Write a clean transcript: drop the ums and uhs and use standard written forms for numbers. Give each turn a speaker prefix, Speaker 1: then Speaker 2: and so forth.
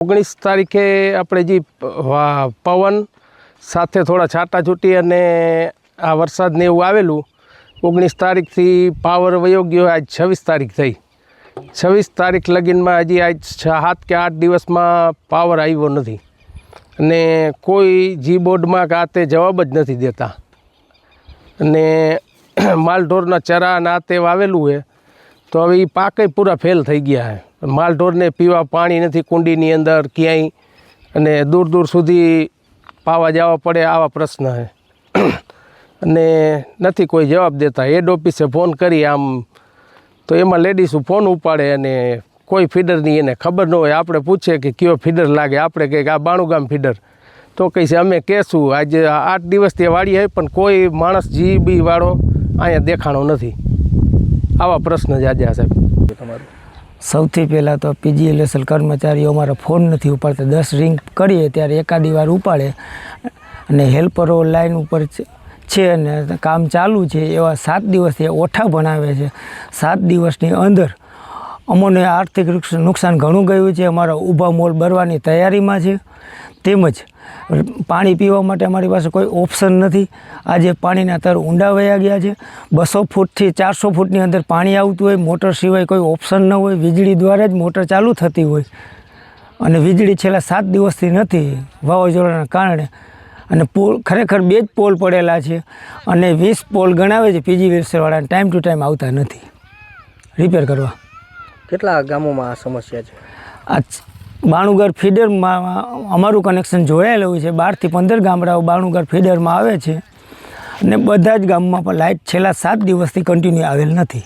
Speaker 1: 19 તારીખે આપણે જે પવન સાથે થોડા છાંટા છૂટી અને આ વરસાદને એવું આવેલું 19 તારીખથી પાવર વયો ગયો. આજ 26 તારીખ થઈ. 26 તારીખ લગીનમાં હજી આજ 7 કે 8 દિવસમાં પાવર આવ્યો નથી અને કોઈ જી બોર્ડમાં કે આ તે જવાબ જ નથી દેતા અને માલઢોરના ચરા ના તે વાવેલું છે તો હવે એ પાકે પૂરા ફેલ થઈ ગયા છે. માલઢોરને પીવા પાણી નથી કુંડીની અંદર ક્યાંય અને દૂર દૂર સુધી પાવા જવા પડે આવા પ્રશ્ન છે અને નથી કોઈ જવાબ દેતા. હેડ ઓફિસે ફોન કરી આમ તો એમાં લેડીઝો ફોન ઉપાડે અને કોઈ ફીડરની એને ખબર ન હોય. આપણે પૂછે કે કયો ફીડર લાગે, આપણે કહે કે આ બાણુગામ ફીડર, તો કહે છે અમે કહેશું. આજે 8 દિવસથી વાળી આવી પણ કોઈ માણસ જીબી વાળો અહીંયા દેખાણો નથી. આવા પ્રશ્ન જ આજે સાહેબ. તમારું
Speaker 2: સૌથી પહેલાં તો PGLSL કર્મચારીઓ અમારા ફોન નથી ઉપાડતા. 10 રિંગ કરીએ ત્યારે એકાદી વાર ઉપાડે અને હેલ્પરો લાઈન ઉપર છે અને કામ ચાલુ છે એવા 7 દિવસથી ઓઠા ભણાવે છે. 7 દિવસની અંદર અમને આર્થિક નુકસાન ઘણું ગયું છે. અમારા ઊભા મોલ ભરવાની તૈયારીમાં છે. તેમજ પાણી પીવા માટે અમારી પાસે કોઈ ઓપ્શન નથી. આજે પાણીના તર ઊંડા વયા ગયા છે. 200 ફૂટથી 400 ફૂટની અંદર પાણી આવતું હોય, મોટર સિવાય કોઈ ઓપ્શન ન હોય. વીજળી દ્વારા જ મોટર ચાલુ થતી હોય અને વીજળી છેલ્લા 7 દિવસથી નથી વાવાઝોડાના કારણે. અને પોલ ખરેખર 2 જ પોલ પડેલા છે અને 20 પોલ ગણાવે છે. PGLSL ટાઈમ ટુ ટાઈમ આવતા નથી રિપેર કરવા.
Speaker 3: કેટલા ગામોમાં આ સમસ્યા છે?
Speaker 2: આ બાણુગર ફીડરમાં અમારું કનેક્શન જોડાયેલું છે. 12 થી 15 ગામડાઓ બાણુગર ફીડરમાં આવે છે અને બધા જ ગામમાં પણ લાઇટ છેલ્લા 7 દિવસથી કન્ટિન્યુ આવેલ નથી.